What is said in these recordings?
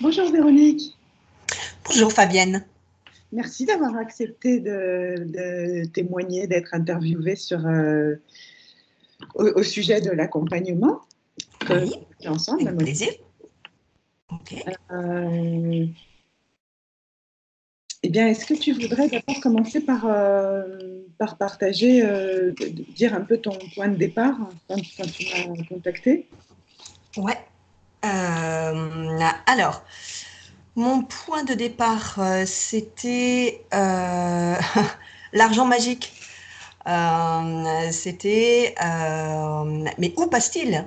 Bonjour Véronique, Bonjour Fabienne. merci d'avoir accepté de témoigner, d'être interviewée au sujet de l'accompagnement que Oui, l'on fait ensemble. avec plaisir. Ok. Euh, eh bien, est-ce que tu voudrais d'abord commencer par partager, dire un peu ton point de départ quand tu m'as contacté? Ouais. Alors, mon point de départ, c'était l'argent magique. Mais où passe-t-il?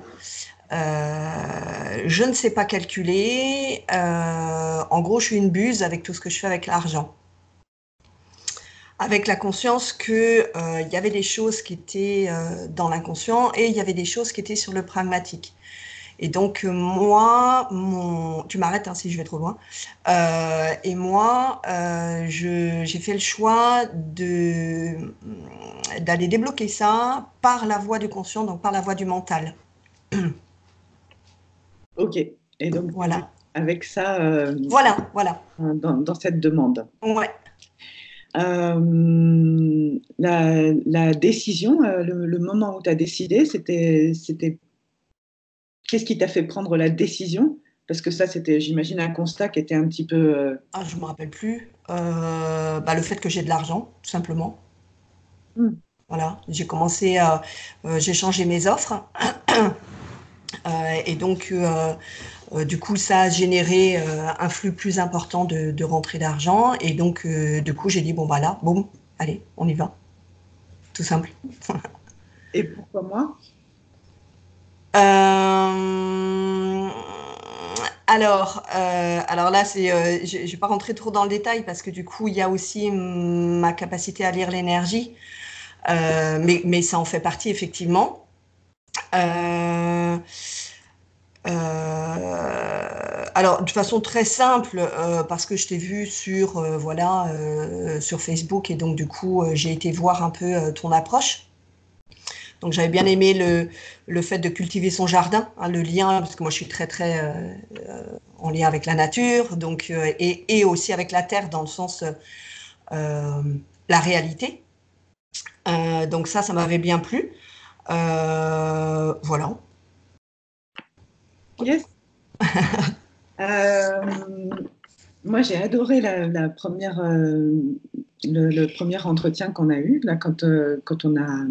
Je ne sais pas calculer. En gros, je suis une buse avec tout ce que je fais avec l'argent. Avec la conscience que il y avait des choses qui étaient dans l'inconscient et il y avait des choses qui étaient sur le pragmatique. Et donc moi, tu m'arrêtes hein, si je vais trop loin. Et moi, j'ai fait le choix d'aller débloquer ça par la voie du conscient, donc par la voie du mental. Ok, et donc Voilà, avec ça voilà. dans cette demande. Ouais. La décision, le moment où tu as décidé, c'était qu'est-ce qui t'a fait prendre la décision? Parce que ça, c'était, j'imagine, un constat qui était un petit peu. Ah, je me rappelle plus. Le fait que j'ai de l'argent, tout simplement. Hmm, Voilà, j'ai changé mes offres et donc du coup ça a généré un flux plus important de rentrée d'argent et donc du coup j'ai dit bon bah là, boum, allez, on y va, tout simple. Et pourquoi moi? Euh, alors là, je ne vais pas rentrer trop dans le détail parce que du coup, il y a aussi ma capacité à lire l'énergie, mais ça en fait partie effectivement. Euh, alors, de façon très simple, parce que je t'ai vu sur Facebook et donc du coup, j'ai été voir un peu ton approche. Donc, j'avais bien aimé le fait de cultiver son jardin, hein, le lien, parce que moi, je suis très en lien avec la nature, donc et aussi avec la terre dans le sens euh, la réalité. Donc ça m'avait bien plu. Voilà. Yes. Euh, Moi, j'ai adoré la première, le premier entretien qu'on a eu, là, quand on a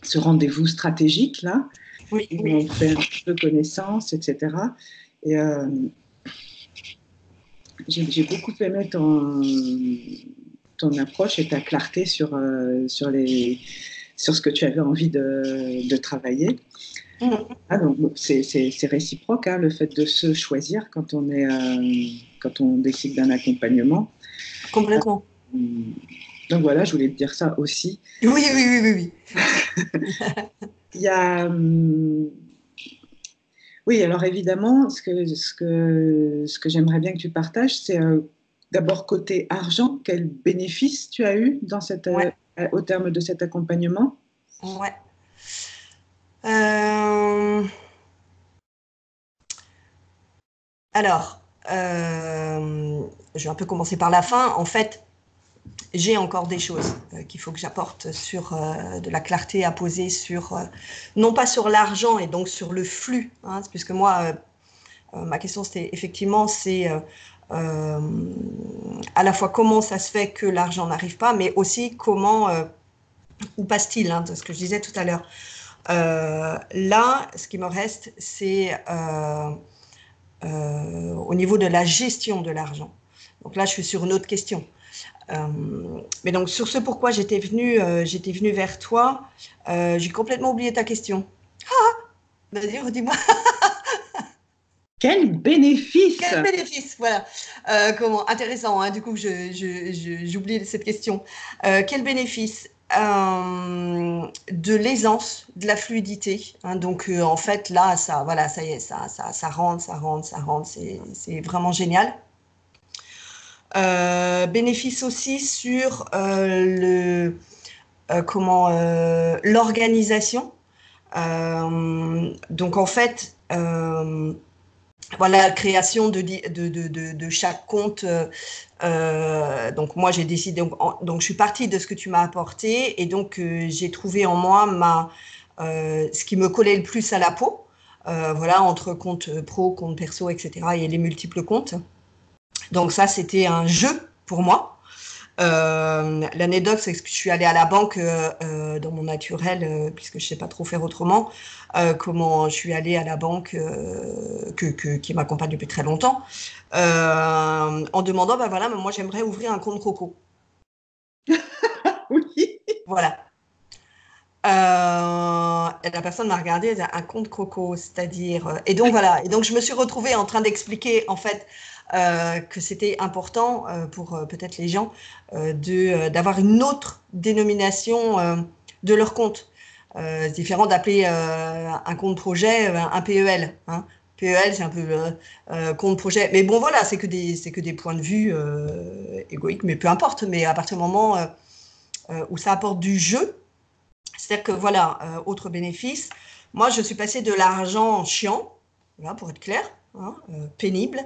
ce rendez-vous stratégique, là, Oui. où on fait un peu connaissance, etc. Et j'ai beaucoup aimé ton approche et ta clarté sur ce que tu avais envie de travailler. Mmh. Ah, donc, bon, c'est réciproque, hein, le fait de se choisir quand on décide d'un accompagnement. Complètement. Donc voilà, je voulais te dire ça aussi. Oui. Il y a, oui, alors évidemment, ce que j'aimerais bien que tu partages, c'est d'abord côté argent, quel bénéfice tu as eu Ouais, au terme de cet accompagnement? ouais. Euh, alors, je vais un peu commencer par la fin. En fait, j'ai encore des choses qu'il faut que j'apporte sur de la clarté à poser sur, non pas sur l'argent et donc sur le flux, hein, puisque moi, ma question c'était effectivement, euh, à la fois comment ça se fait que l'argent n'arrive pas, mais aussi comment, où passe-t-il, hein, de ce que je disais tout à l'heure. Là, ce qui me reste, c'est au niveau de la gestion de l'argent. Donc là, je suis sur une autre question. Mais donc sur ce pourquoi j'étais venue vers toi, j'ai complètement oublié ta question. Vas-y, redis-moi. Quel bénéfice! Quel bénéfice, voilà. Comment intéressant, hein, du coup, j'oublie cette question. Quel bénéfice de l'aisance, de la fluidité. Hein, donc, en fait, là, ça, voilà, ça y est, ça rentre. C'est vraiment génial. Bénéfice aussi sur l'organisation. Donc en fait, voilà, la création de chaque compte. Donc moi j'ai décidé, donc je suis partie de ce que tu m'as apporté et donc j'ai trouvé en moi ce qui me collait le plus à la peau, voilà, entre compte pro, compte perso, etc. et les multiples comptes. Donc ça c'était un jeu pour moi. L'anecdote, c'est que je suis allée à la banque dans mon naturel, puisque je ne sais pas trop faire autrement. Comment je suis allée à la banque qui m'accompagne depuis très longtemps, en demandant, ben voilà, mais moi j'aimerais ouvrir un compte Coco. Oui. Voilà. Et la personne m'a regardé, elle a un compte Coco, c'est-à-dire. Et donc voilà. Et donc je me suis retrouvée en train d'expliquer en fait que c'était important pour peut-être les gens d'avoir une autre dénomination de leur compte. C'est différent d'appeler un compte projet un PEL. Hein. PEL, c'est un peu compte projet. Mais bon, voilà, c'est que des points de vue égoïques, mais peu importe. Mais à partir du moment où ça apporte du jeu, c'est-à-dire que voilà, autre bénéfice, moi je suis passée de l'argent chiant, voilà, pour être clair, hein, pénible,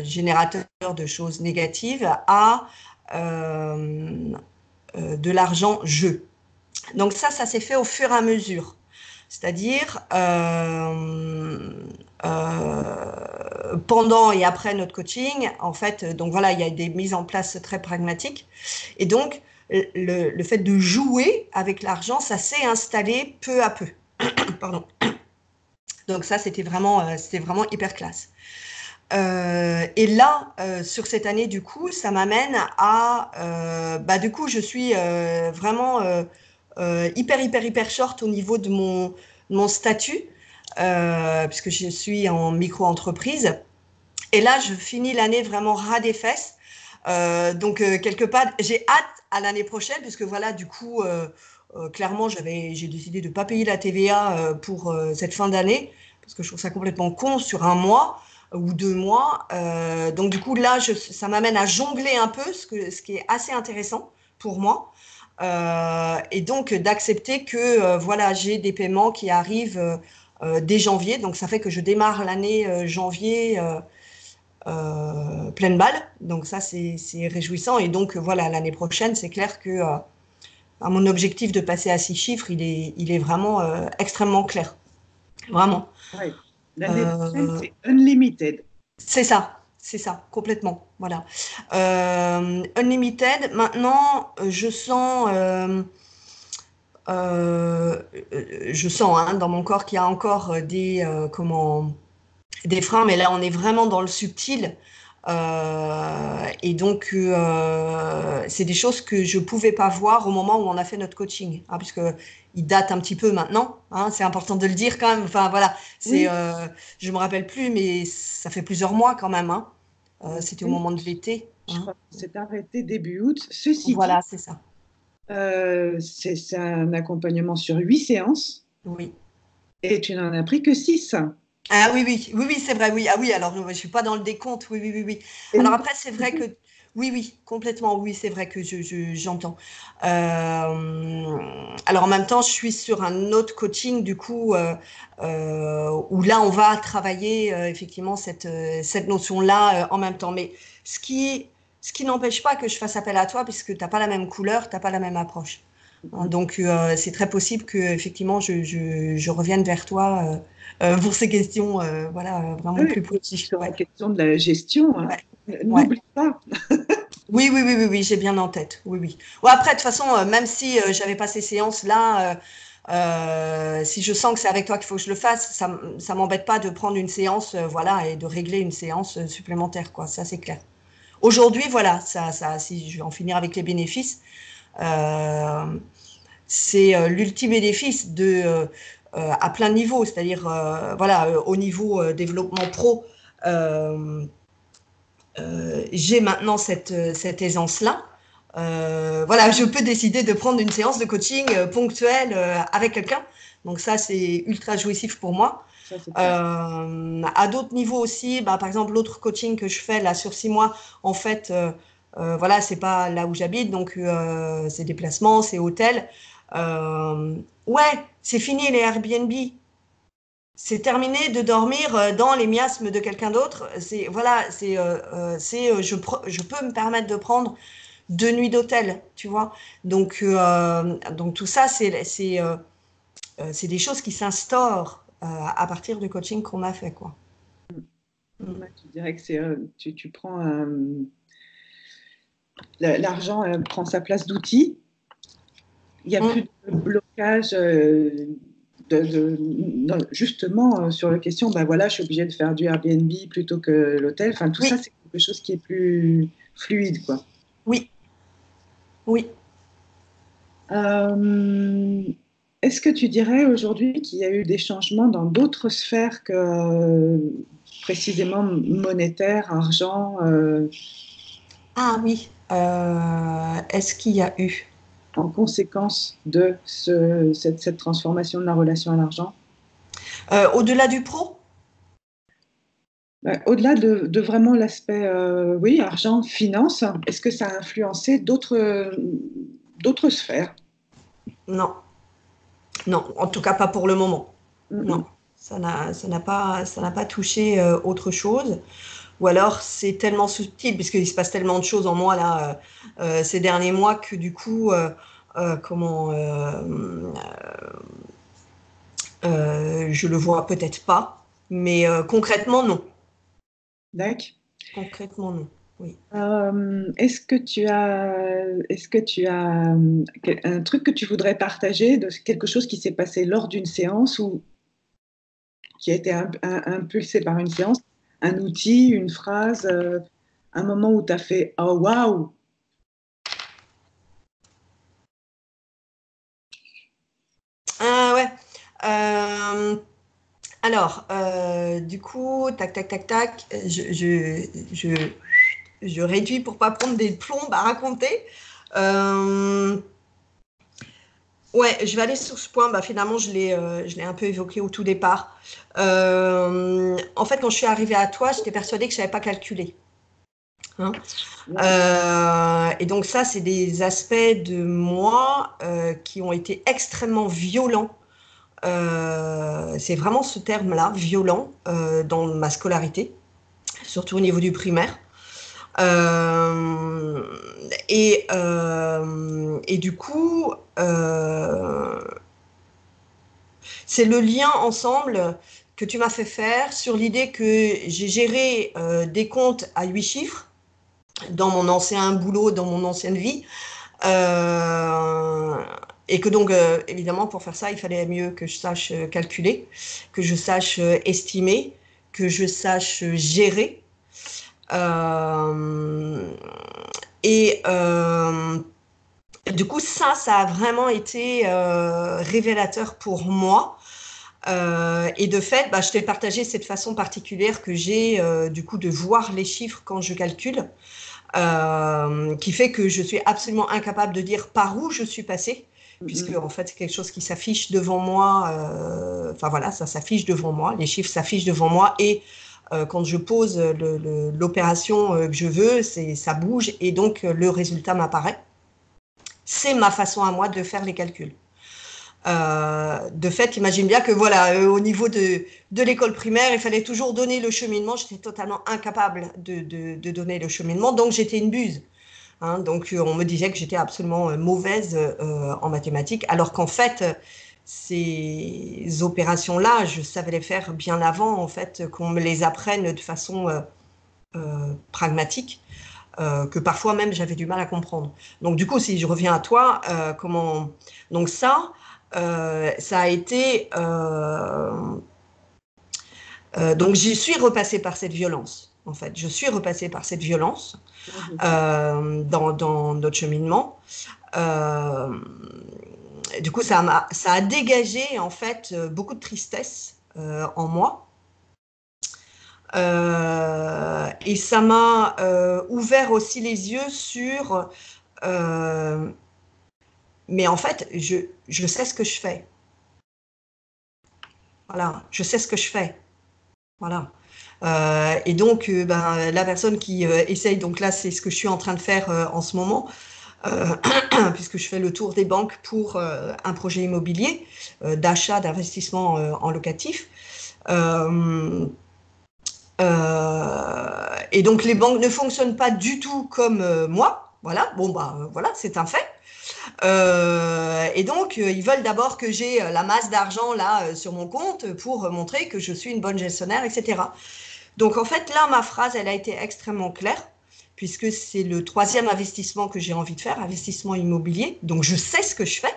générateur de choses négatives, à de l'argent jeu. Donc ça s'est fait au fur et à mesure. C'est-à-dire, pendant et après notre coaching, en fait, donc voilà, il y a des mises en place très pragmatiques. Et donc, le fait de jouer avec l'argent, ça s'est installé peu à peu. Pardon. Donc ça, c'était vraiment hyper classe. Et là, sur cette année, du coup, ça m'amène à, bah, du coup, je suis vraiment hyper short au niveau de mon statut, puisque je suis en micro-entreprise. Et là, je finis l'année vraiment ras des fesses. Donc, quelque part, j'ai hâte à l'année prochaine, puisque voilà, du coup, clairement, j'ai décidé de ne pas payer la TVA pour cette fin d'année, parce que je trouve ça complètement con sur un mois ou 2 mois. Donc, du coup, là, ça m'amène à jongler un peu, ce qui est assez intéressant pour moi. Et donc, d'accepter que voilà, j'ai des paiements qui arrivent dès janvier. Donc, ça fait que je démarre l'année janvier pleine balle. Donc ça, c'est réjouissant. Et donc, voilà, l'année prochaine, c'est clair que mon objectif de passer à 6 chiffres, il est vraiment extrêmement clair. Vraiment. Ouais. L'année prochaine, Euh, c'est unlimited. c'est ça, complètement. Voilà. Unlimited, maintenant, je sens hein, dans mon corps qu'il y a encore des freins, mais là, on est vraiment dans le subtil. Et donc, c'est des choses que je ne pouvais pas voir au moment où on a fait notre coaching, hein, puisque il date un petit peu maintenant. Hein, c'est important de le dire quand même. Enfin, voilà, Oui, je ne me rappelle plus, mais ça fait plusieurs mois quand même. Hein. C'était au oui. moment de l'été. Je Hein. crois que c'est arrêté début août. Ceci dit, Voilà, c'est ça. c'est un accompagnement sur 8 séances Oui. et tu n'en as pris que 6. Ah oui, c'est vrai, oui. Ah oui, alors je suis pas dans le décompte, oui. Et Alors donc, après, c'est vrai que, oui, complètement, oui, c'est vrai que j'entends. Alors en même temps, je suis sur un autre coaching, du coup, où là, on va travailler effectivement cette notion-là en même temps. Mais ce qui, ce qui n'empêche pas que je fasse appel à toi, puisque tu n'as pas la même couleur, tu n'as pas la même approche. Hein, donc, c'est très possible que effectivement, je revienne vers toi pour ces questions, voilà, vraiment oui, plus pointues. sur la Ouais, question de la gestion, hein, ouais, ouais. n'oublie pas. Oui, j'ai bien en tête. Oui. Ouais, après, de toute façon, même si j'avais pas ces séances-là, si je sens que c'est avec toi qu'il faut que je le fasse, ça m'embête pas de prendre une séance, voilà, et de régler une séance supplémentaire, quoi. Ça, c'est clair. Aujourd'hui, voilà, si je vais en finir avec les bénéfices, euh, c'est l'ultime bénéfice à plein de niveaux, c'est-à-dire voilà, au niveau développement pro, euh, j'ai maintenant cette aisance-là. Voilà, je peux décider de prendre une séance de coaching ponctuelle avec quelqu'un. Donc ça, c'est ultra jouissif pour moi. Ça, c'est clair. À d'autres niveaux aussi, bah, par exemple, l'autre coaching que je fais là sur 6 mois, en fait, voilà, c'est pas là où j'habite, donc c'est déplacement, c'est hôtel. Ouais, c'est fini les Airbnb. C'est terminé de dormir dans les miasmes de quelqu'un d'autre. Voilà, je peux me permettre de prendre 2 nuits d'hôtel, tu vois. Donc tout ça, c'est des choses qui s'instaurent à partir du coaching qu'on a fait, quoi. Mm. Ouais, tu dirais que tu prends l'argent prend sa place d'outil. Il n'y a plus Mm. de blocage justement sur la question, ben voilà, je suis obligée de faire du Airbnb plutôt que l'hôtel. Enfin, tout ça, Oui, c'est quelque chose qui est plus fluide, quoi. oui, oui. Euh, Est-ce que tu dirais aujourd'hui qu'il y a eu des changements dans d'autres sphères que précisément monétaire, argent, Ah oui, est-ce qu'il y a eu? en conséquence de cette transformation de la relation à l'argent? Au-delà du pro? Au-delà de vraiment l'aspect, oui, argent, finance, est-ce que ça a influencé d'autres sphères? Non, non, en tout cas pas pour le moment. Mm, Non, mm. ça n'a pas touché autre chose. Ou alors c'est tellement subtil, puisqu'il se passe tellement de choses en moi là ces derniers mois que du coup, je le vois peut-être pas, mais concrètement non. D'accord. Concrètement non. Oui. Est-ce que tu as un truc que tu voudrais partager de quelque chose qui s'est passé lors d'une séance ou qui a été impulsé par une séance, un outil, une phrase, un moment où tu as fait oh waouh! Ah ouais. Euh, alors, du coup, tac, tac, tac, tac, je réduis pour pas prendre des plombes à raconter. Euh, ouais, je vais aller sur ce point. Bah, finalement, je l'ai un peu évoqué au tout départ. En fait, quand je suis arrivée à toi, j'étais persuadée que je savais pas calculer. Hein. Ouais, Et donc ça, c'est des aspects de moi qui ont été extrêmement violents. C'est vraiment ce terme-là, violent, dans ma scolarité, surtout au niveau du primaire. Euh, et du coup, c'est le lien ensemble que tu m'as fait faire sur l'idée que j'ai géré des comptes à 8 chiffres dans mon ancien boulot, dans mon ancienne vie. Euh, et que donc, évidemment, pour faire ça, il fallait mieux que je sache calculer, que je sache estimer, que je sache gérer. Euh, et du coup, ça a vraiment été révélateur pour moi. Et de fait, bah, je t'ai partagé cette façon particulière que j'ai du coup de voir les chiffres quand je calcule, qui fait que je suis absolument incapable de dire par où je suis passée, puisque mm, en fait c'est quelque chose qui s'affiche devant moi. Enfin voilà, ça s'affiche devant moi, les chiffres s'affichent devant moi et quand je pose l'opération que je veux, ça bouge et donc le résultat m'apparaît. C'est ma façon à moi de faire les calculs. De fait, imagine bien que voilà, au niveau de l'école primaire, il fallait toujours donner le cheminement. J'étais totalement incapable de donner le cheminement, donc j'étais une buse. Hein, donc on me disait que j'étais absolument mauvaise en mathématiques, alors qu'en fait, ces opérations-là, je savais les faire bien avant, en fait, qu'on me les apprenne de façon pragmatique, que parfois même j'avais du mal à comprendre. Donc du coup, si je reviens à toi, comment... Donc ça a été... donc j'y suis repassée par cette violence, en fait. Je suis repassée par cette violence mm. dans notre cheminement. Euh, du coup, ça a dégagé en fait beaucoup de tristesse en moi. Et ça m'a ouvert aussi les yeux sur euh, mais en fait, je sais ce que je fais. Voilà, je sais ce que je fais. Voilà. Et donc, ben, la personne qui essaye, donc là, c'est ce que je suis en train de faire en ce moment, euh, puisque je fais le tour des banques pour un projet immobilier d'achat, d'investissement en locatif. Euh, et donc les banques ne fonctionnent pas du tout comme moi. Voilà, bon bah voilà, c'est un fait. Et donc ils veulent d'abord que j'ai la masse d'argent là sur mon compte pour montrer que je suis une bonne gestionnaire, etc. Donc en fait là ma phrase elle a été extrêmement claire puisque c'est le troisième investissement que j'ai envie de faire, investissement immobilier. Donc je sais ce que je fais.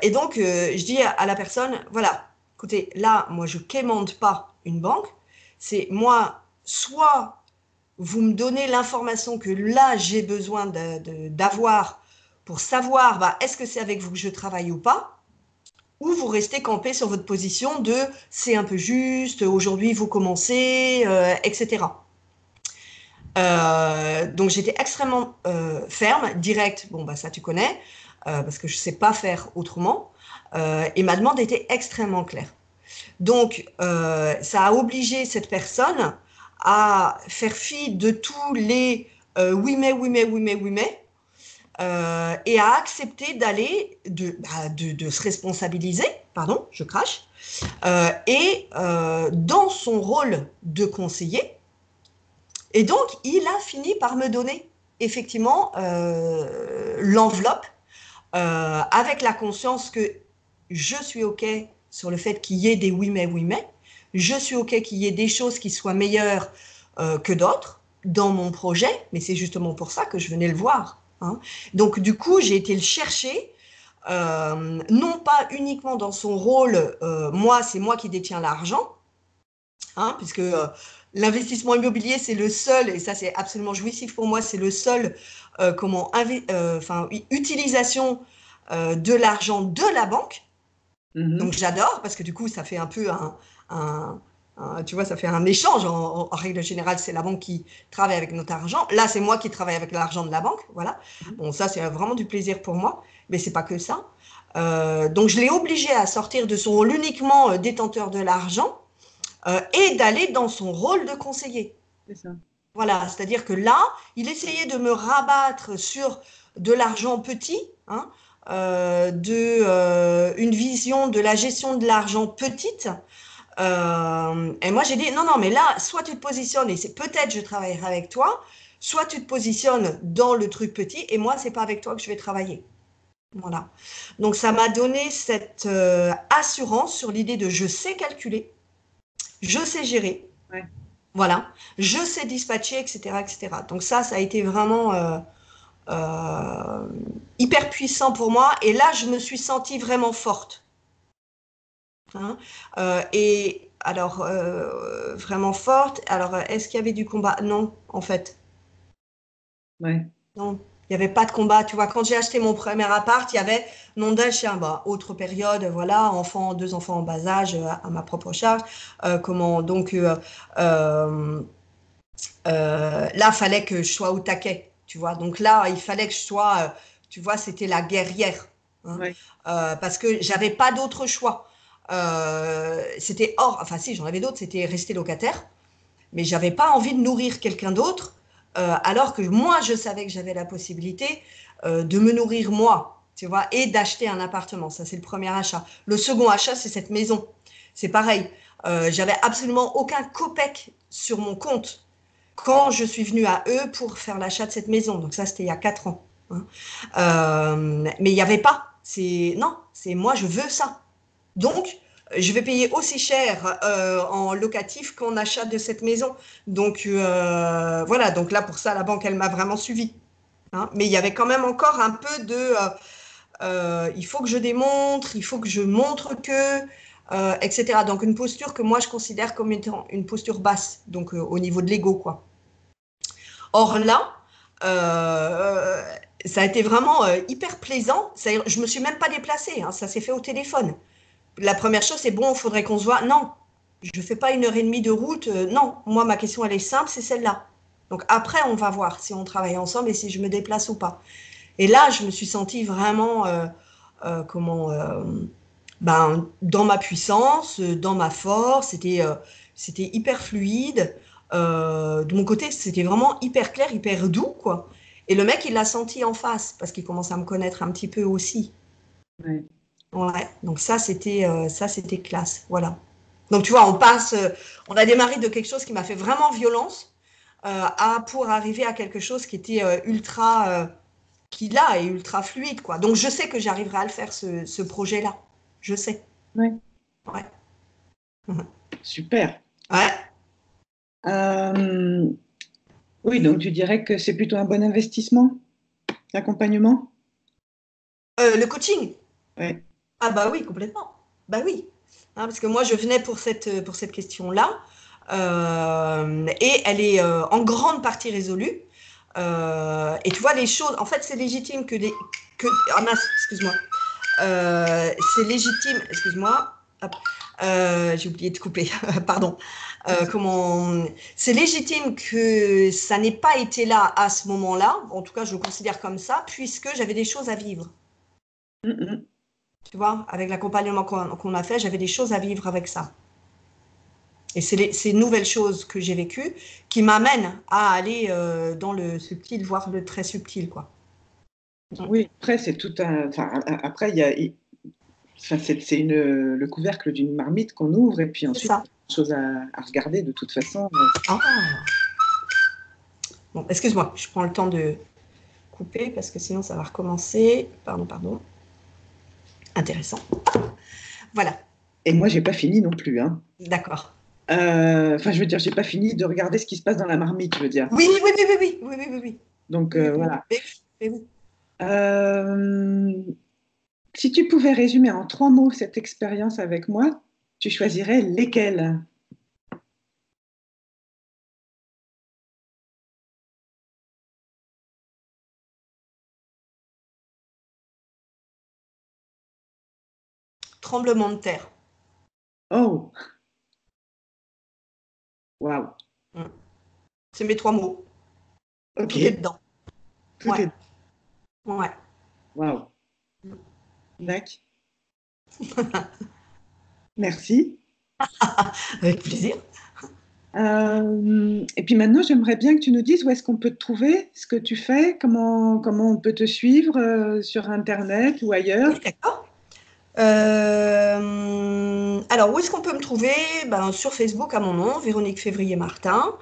Et donc je dis à la personne, voilà, écoutez, là moi je quémande pas une banque. C'est moi, soit vous me donnez l'information que là j'ai besoin d'avoir pour savoir bah, est-ce que c'est avec vous que je travaille ou pas, ou vous restez campé sur votre position de c'est un peu juste, aujourd'hui vous commencez, etc. Donc j'étais extrêmement ferme, directe, bon bah ça tu connais, parce que je ne sais pas faire autrement, et ma demande était extrêmement claire. Donc, ça a obligé cette personne à faire fi de tous les oui mais, oui mais, oui mais, oui mais, et à accepter d'aller, de se responsabiliser, pardon, je crache, et dans son rôle de conseiller. Et donc, il a fini par me donner effectivement l'enveloppe avec la conscience que je suis OK sur le fait qu'il y ait des oui mais, je suis OK qu'il y ait des choses qui soient meilleures que d'autres dans mon projet, mais c'est justement pour ça que je venais le voir. Hein. Donc du coup, j'ai été le chercher, non pas uniquement dans son rôle, moi, c'est moi qui détiens l'argent, hein, puisque l'investissement immobilier, c'est le seul, et ça c'est absolument jouissif pour moi, c'est le seul utilisation de l'argent de la banque. Donc j'adore parce que du coup ça fait un peu tu vois, ça fait un échange. En règle générale, c'est la banque qui travaille avec notre argent. Là, c'est moi qui travaille avec l'argent de la banque. Voilà. Bon, ça c'est vraiment du plaisir pour moi, mais c'est pas que ça. Donc je l'ai obligé à sortir de son rôle uniquement détenteur de l'argent et d'aller dans son rôle de conseiller. C'est ça. Voilà, c'est-à-dire que là, il essayait de me rabattre sur de l'argent petit, hein, une vision de la gestion de l'argent petite. Et moi, j'ai dit, non, non, mais là, soit tu te positionnes, et c'est peut-être je travaillerai avec toi, soit tu te positionnes dans le truc petit, et moi, c'est pas avec toi que je vais travailler. Voilà. Donc, ça m'a donné cette assurance sur l'idée de je sais calculer, je sais gérer, Ouais. voilà, je sais dispatcher, etc., etc. Donc ça a été vraiment hyper puissant pour moi. Et là, je me suis sentie vraiment forte. Hein. Et alors, vraiment forte. Alors, est-ce qu'il y avait du combat? Non, en fait. Ouais. Non, il n'y avait pas de combat. Tu vois, quand j'ai acheté mon premier appart, il y avait nom d'un chien. Bah, autre période, voilà, deux enfants en bas âge à ma propre charge. Là, il fallait que je sois au taquet, tu vois. Donc là, il fallait que je sois, tu vois, c'était la guerrière. Hein. Ouais. Parce que j'avais pas d'autre choix. C'était hors, enfin si, j'en avais d'autres, c'était rester locataire. Mais j'avais pas envie de nourrir quelqu'un d'autre, alors que moi, je savais que j'avais la possibilité de me nourrir moi, tu vois, et d'acheter un appartement. Ça, c'est le premier achat. Le second achat, c'est cette maison. C'est pareil. J'avais absolument aucun copec sur mon compte quand je suis venue à eux pour faire l'achat de cette maison. Donc ça, c'était il y a 4 ans. Hein. Mais il n'y avait pas. Non, c'est moi, je veux ça. Donc, je vais payer aussi cher en locatif qu'en achat de cette maison. Donc, voilà. Donc là, pour ça, la banque, elle m'a vraiment suivi. Hein. Mais il y avait quand même encore un peu de... il faut que je démontre, il faut que je montre que... etc. Donc, une posture que moi, je considère comme étant une posture basse. Donc, au niveau de l'ego, quoi. Or là, ça a été vraiment hyper plaisant. Je me suis même pas déplacée, hein, ça s'est fait au téléphone. La première chose, c'est bon, il faudrait qu'on se voit. Non, je ne fais pas 1 heure et demie de route. Non, moi, ma question, elle est simple, c'est celle-là. Donc après, on va voir si on travaille ensemble et si je me déplace ou pas. Et là, je me suis sentie vraiment, dans ma puissance, dans ma force. C'était hyper fluide. De mon côté, c'était vraiment hyper clair, hyper doux, quoi. Et le mec, il l'a senti en face parce qu'il commence à me connaître un petit peu aussi. Ouais. Ouais. Donc ça, c'était classe. Voilà. Donc, tu vois, on a démarré de quelque chose qui m'a fait vraiment violence pour arriver à quelque chose qui était qui là est ultra fluide, quoi. Donc, je sais que j'arriverai à le faire, ce projet-là. Je sais. Ouais. Ouais. Super. Ouais. Oui, donc tu dirais que c'est plutôt un bon investissement, l'accompagnement? Le coaching. Ouais. Ah bah oui, complètement. Bah oui. Hein, parce que moi, je venais pour cette question-là. Et elle est en grande partie résolue. Et tu vois, les choses, en fait, c'est légitime ah mince, excuse-moi. C'est légitime, excuse-moi. Hop. J'ai oublié de couper, pardon. C'est légitime que ça n'ait pas été là à ce moment-là. En tout cas, je le considère comme ça, puisque j'avais des choses à vivre. Mm, Tu vois, avec l'accompagnement qu'on a fait, j'avais des choses à vivre avec ça. Et c'est ces nouvelles choses que j'ai vécues qui m'amènent à aller dans le subtil, voire le très subtil, quoi. Oui, après, c'est tout un. Enfin, après, enfin, c'est le couvercle d'une marmite qu'on ouvre, et puis C'est ensuite, ça. il y a des choses à regarder de toute façon. Ah. Bon, excuse-moi, je prends le temps de couper parce que sinon ça va recommencer. Pardon, pardon. Intéressant. Voilà, Et moi, j'ai pas fini non plus, hein. d'accord. Enfin, je veux dire, j'ai pas fini de regarder ce qui se passe dans la marmite, je veux dire. Oui, oui, oui, oui, oui, oui, oui, oui, oui. Donc, Oui, oui, oui. voilà. Mais oui, mais oui. Euh, Si tu pouvais résumer en 3 mots cette expérience avec moi, tu choisirais lesquels? Tremblement de terre. Oh, waouh. Mm. C'est mes 3 mots. Ok, Tout est dedans. tout Ouais, est. ouais. Waouh. D'accord. Merci. Avec plaisir. Et puis maintenant, j'aimerais bien que tu nous dises où est-ce qu'on peut te trouver, ce que tu fais, comment on peut te suivre sur Internet ou ailleurs. Oui, d'accord. Alors, où est-ce qu'on peut me trouver? Ben, sur Facebook à mon nom, Véronique Février-Martin.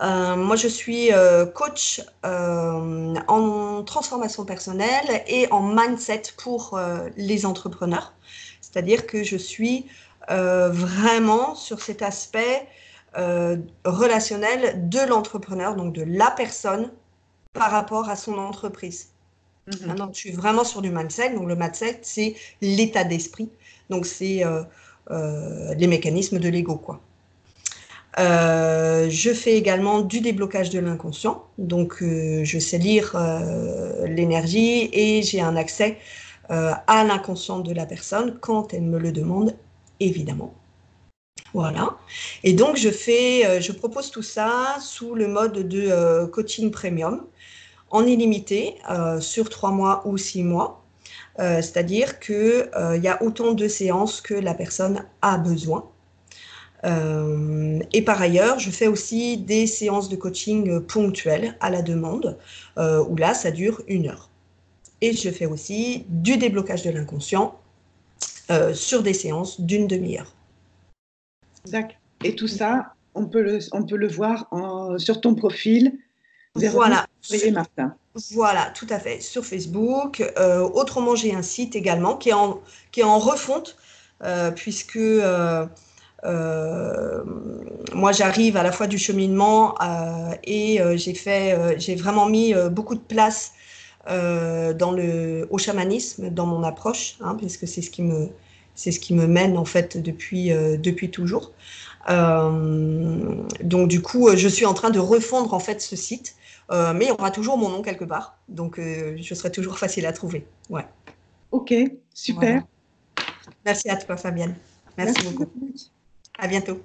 Moi, je suis coach en transformation personnelle et en mindset pour les entrepreneurs. C'est-à-dire que je suis vraiment sur cet aspect relationnel de l'entrepreneur, donc de la personne par rapport à son entreprise. Mhm. Maintenant, je suis vraiment sur du mindset. Donc, le mindset, c'est l'état d'esprit. Donc, c'est les mécanismes de l'ego, quoi. Je fais également du déblocage de l'inconscient. Donc, je sais lire l'énergie et j'ai un accès à l'inconscient de la personne quand elle me le demande, évidemment. Voilà. Et donc, je propose tout ça sous le mode de coaching premium en illimité sur 3 mois ou 6 mois. C'est-à-dire qu'il y a autant de séances que la personne a besoin. Et par ailleurs, je fais aussi des séances de coaching ponctuelles à la demande, où là, ça dure 1 heure. Et je fais aussi du déblocage de l'inconscient sur des séances d'1 demi-heure. D'accord. Et tout ça, on peut le voir sur ton profil, Véronique Voilà, Février-Martin. voilà, tout à fait, sur Facebook. Autrement, j'ai un site également qui est en refonte, puisque moi, j'arrive à la fois du cheminement et j'ai vraiment mis beaucoup de place au chamanisme dans mon approche, hein, puisque c'est ce qui me mène en fait depuis toujours. Donc du coup, je suis en train de refondre en fait ce site, mais il y aura toujours mon nom quelque part, donc je serai toujours facile à trouver. Ouais, Ok, super. voilà. Merci à toi, Fabienne. Merci Merci, beaucoup. Véronique. À bientôt.